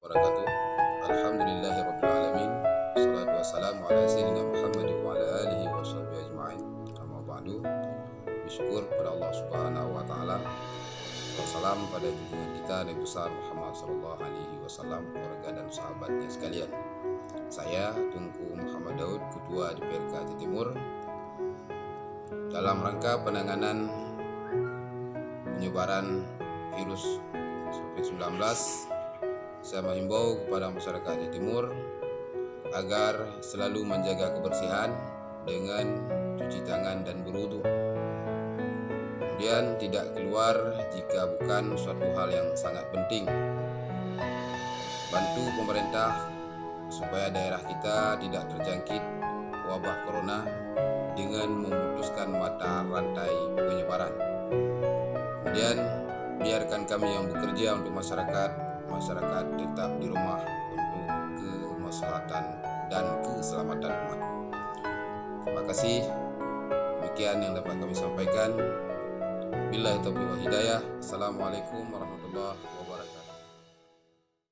wabarakatuh. Alhamdulillahirabbil alamin. Wassalatu wassalamu ala sayyidina Muhammad wa ala alihi washabihi ajmain. Amma ba'du. Bersyukur pada Allah Subhanahu wa taala. Wassalam pada junjungan kita Nabi besar Muhammad sallallahu alaihi wasallam, keluarga dan sahabatnya sekalian. Saya Tunku Muhammad Daud, Ketua DPRK Aceh Timur. Dalam rangka penanganan penyebaran virus COVID-19, saya menghimbau kepada masyarakat Aceh Timur agar selalu menjaga kebersihan dengan cuci tangan dan berwudu. Kemudian tidak keluar jika bukan suatu hal yang sangat penting. Bantu pemerintah supaya daerah kita tidak terjangkit wabah corona dengan memutuskan mata rantai penyebaran. Kemudian biarkan kami yang bekerja untuk masyarakat tetap di rumah untuk kemaslahatan dan keselamatan umat. Terima kasih. Demikian yang dapat kami sampaikan. Billahi taufiq wal hidayah. Assalamualaikum warahmatullahi wabarakatuh.